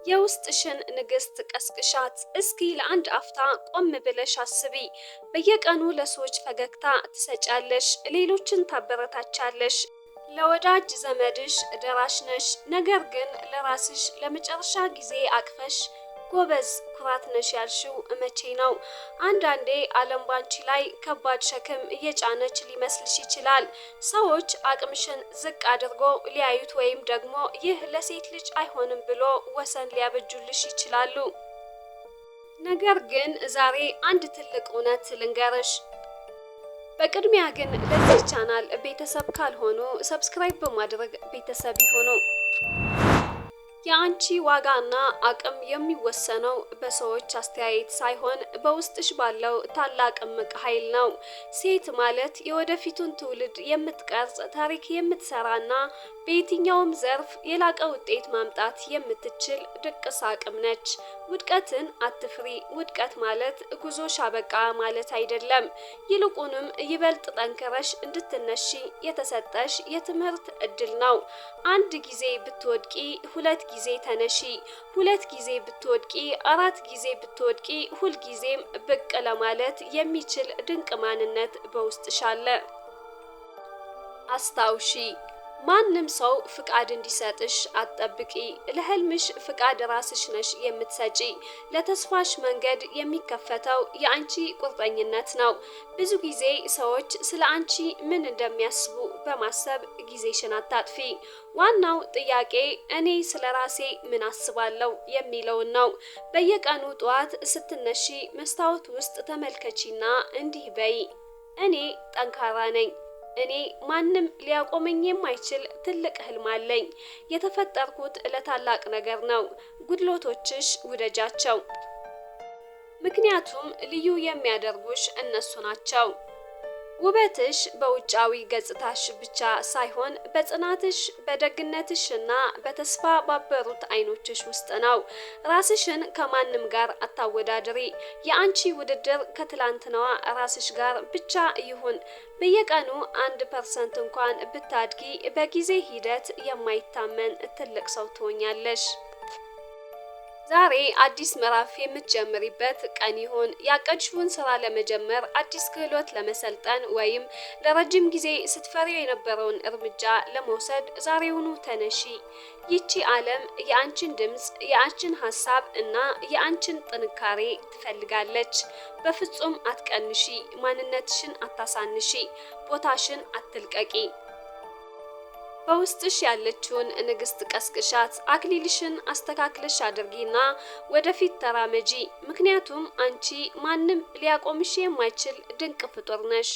የውስጥሽን ንግስት ቀስቅሻት። እስኪ ለአንድ አፍታ ቆም ብለሽ አስቢ። በየቀኑ ለሰዎች ፈገግታ ትሰጫለሽ፣ ሌሎችን ታበረታቻለሽ፣ ለወዳጅ ዘመድሽ ደራሽ ነሽ። ነገር ግን ለራስሽ ለመጨረሻ ጊዜ አቅፈሽ ጎበዝ ኩራት ነሽ ያልሽው መቼ ነው? አንዳንዴ ዓለም ባንቺ ላይ ከባድ ሸክም እየጫነች ሊመስልሽ ይችላል። ሰዎች አቅምሽን ዝቅ አድርጎ ሊያዩት ወይም ደግሞ ይህ ለሴት ልጅ አይሆንም ብሎ ወሰን ሊያበጁልሽ ይችላሉ። ነገር ግን ዛሬ አንድ ትልቅ እውነት ልንገርሽ። በቅድሚያ ግን ለዚህ ቻናል ቤተሰብ ካልሆኑ ሰብስክራይብ በማድረግ ቤተሰብ ይሁኑ። የአንቺ ዋጋና አቅም የሚወሰነው በሰዎች አስተያየት ሳይሆን በውስጥሽ ባለው ታላቅ እምቅ ኃይል ነው። ሴት ማለት የወደፊቱን ትውልድ የምትቀርጽ፣ ታሪክ የምትሰራና በየትኛውም ዘርፍ የላቀ ውጤት ማምጣት የምትችል ድቅስ አቅም ነች። ውድቀትን አትፍሪ። ውድቀት ማለት ጉዞሽ አበቃ ማለት አይደለም። ይልቁንም ይበልጥ ጠንክረሽ እንድትነሺ የተሰጠሽ የትምህርት እድል ነው። አንድ ጊዜ ብትወድቂ ሁለት ጊዜ ተነሺ። ሁለት ጊዜ ብትወድቂ አራት ጊዜ ብትወድቂ ሁልጊዜም ብቅ ለማለት የሚችል ድንቅ ማንነት በውስጥሽ አለ። አስታውሺ፣ ማንም ሰው ፍቃድ እንዲሰጥሽ አትጠብቂ። ለህልምሽ ፍቃድ ራስሽ ነሽ የምትሰጪ። ለተስፋሽ መንገድ የሚከፈተው የአንቺ ቁርጠኝነት ነው። ብዙ ጊዜ ሰዎች ስለ አንቺ ምን እንደሚያስቡ በማሰብ ጊዜሽን አታጥፊ። ዋናው ጥያቄ እኔ ስለ ራሴ ምን አስባለሁ የሚለውን ነው። በየቀኑ ጠዋት ስትነሺ መስታወት ውስጥ ተመልከቺና እንዲህ በይ፣ እኔ ጠንካራ ነኝ። እኔ ማንም ሊያቆመኝ የማይችል ትልቅ ህልም አለኝ። የተፈጠርኩት ለታላቅ ነገር ነው። ጉድለቶችሽ ውደጃቸው፣ ምክንያቱም ልዩ የሚያደርጉሽ እነሱ ናቸው። ውበትሽ በውጫዊ ገጽታሽ ብቻ ሳይሆን በጽናትሽ፣ በደግነትሽና በተስፋ ባበሩት አይኖችሽ ውስጥ ነው። ራስሽን ከማንም ጋር አታወዳድሪ። የአንቺ ውድድር ከትላንትናዋ ራስሽ ጋር ብቻ ይሁን። በየቀኑ 1% እንኳን ብታድጊ በጊዜ ሂደት የማይታመን ትልቅ ሰው ትሆኛለሽ። ዛሬ አዲስ ምዕራፍ የምትጀምሪበት ቀን ይሁን። ያቀድሽውን ስራ ለመጀመር፣ አዲስ ክህሎት ለመሰልጠን ወይም ለረጅም ጊዜ ስትፈሪው የነበረውን እርምጃ ለመውሰድ ዛሬውኑ ተነሺ። ይቺ ዓለም የአንቺን ድምፅ፣ የአንቺን ሀሳብ እና የአንቺን ጥንካሬ ትፈልጋለች። በፍጹም አትቀንሺ። ማንነትሽን አታሳንሺ። ቦታሽን አትልቀቂ። በውስጥሽ ያለችውን ንግስት ቀስቅሻት። አክሊልሽን አስተካክለሽ አድርጊና ወደፊት ተራመጂ። ምክንያቱም አንቺ ማንም ሊያቆምሽ የማይችል ድንቅ ፍጡር ነሽ።